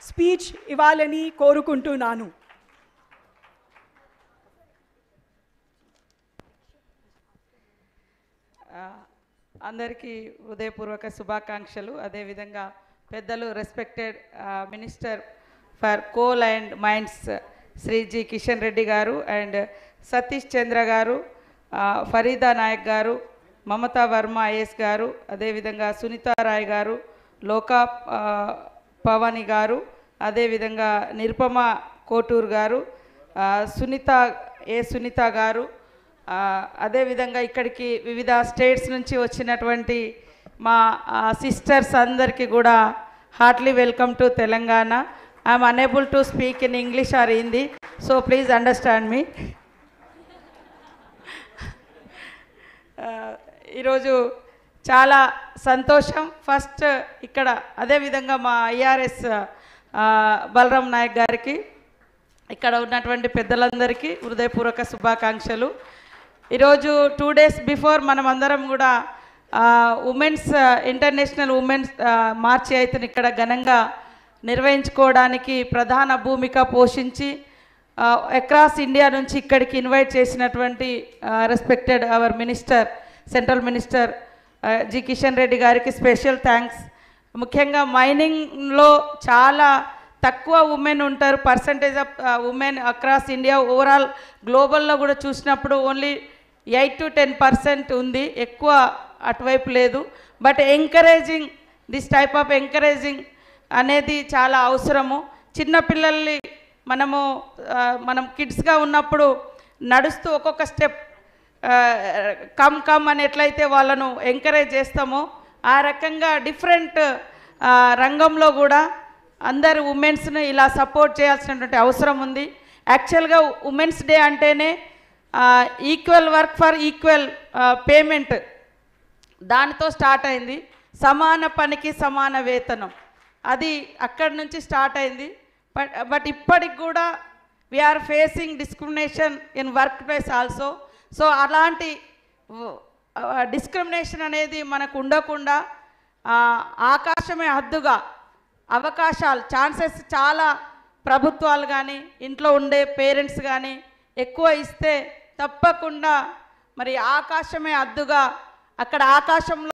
Speech ఇవ్వాలని కోరుకుంటున్నాను. అందరికీ హృదయపూర్వక శుభాకాంక్షలు. అదేవిధంగా పెద్దలు respected minister for coal and mines Shri G Kishan Reddy గారు అండ్ సతీష్ చంద్ర గారు, ఫరీదా నాయక్ గారు, మమతా వర్మ ఐఎస్ గారు, అదేవిధంగా సునీతారాయ్ గారు, లోకా పవని గారు, అదేవిధంగా నిరుపమ కోటూర్ గారు, సునీత గారు, అదేవిధంగా ఇక్కడికి వివిధ స్టేట్స్ నుంచి వచ్చినటువంటి మా సిస్టర్స్ అందరికీ కూడా heartly welcome to Telangana. I'm unable to speak in English or Hindi, so please understand me. ఈరోజు చాలా సంతోషం. ఫస్ట్ ఇక్కడ అదేవిధంగా మా ఐఆర్ఎస్ బలరాం నాయక్ గారికి, ఇక్కడ ఉన్నటువంటి పెద్దలందరికీ హృదయపూర్వక శుభాకాంక్షలు. ఈరోజు 2 days బిఫోర్ మనం అందరం కూడా ఉమెన్స్ ఇంటర్నేషనల్ ఉమెన్స్ మార్చ్ అయితేనే ఇక్కడ ఘనంగా నిర్వహించుకోవడానికి ప్రధాన భూమిక పోషించి అక్రాస్ ఇండియా నుంచి ఇక్కడికి ఇన్వైట్ చేసినటువంటి respected our minister, central minister G Kishan Reddy గారికి స్పెషల్ థ్యాంక్స్. ముఖ్యంగా మైనింగ్లో చాలా తక్కువ ఉమెన్ ఉంటారు, percentage of women across India, overall గ్లోబల్లో కూడా చూసినప్పుడు ఓన్లీ 8 to 10% ఉంది, ఎక్కువ అటువైపు లేదు. But encouraging this type of encouraging అనేది చాలా అవసరము. చిన్నపిల్లల్ని మనం కిడ్స్గా ఉన్నప్పుడు నడుస్తూ ఒక్కొక్క స్టెప్ కమ్ అని ఎట్లయితే వాళ్ళను ఎంకరేజ్ చేస్తామో ఆ రకంగా డిఫరెంట్ రంగంలో కూడా అందరు ఉమెన్స్ను ఇలా సపోర్ట్ చేయాల్సినటువంటి అవసరం ఉంది. యాక్చువల్గా ఉమెన్స్ డే అంటేనే equal work for equal payment, దానితో స్టార్ట్ అయింది. సమాన పనికి సమాన వేతనం, అది అక్కడి నుంచి స్టార్ట్ అయింది. బట్ ఇప్పటికి కూడా we are facing discrimination in work place also. So అలాంటి డిస్క్రిమినేషన్ అనేది మనకు ఉండకుండా ఆకాశమే హద్దుగా అవకాశాలు, ఛాన్సెస్ చాలా ప్రభుత్వాలు కానీ ఇంట్లో ఉండే పేరెంట్స్ కానీ ఎక్కువ ఇస్తే తప్పకుండా మరి ఆకాశమే హద్దుగా, అక్కడ ఆకాశంలో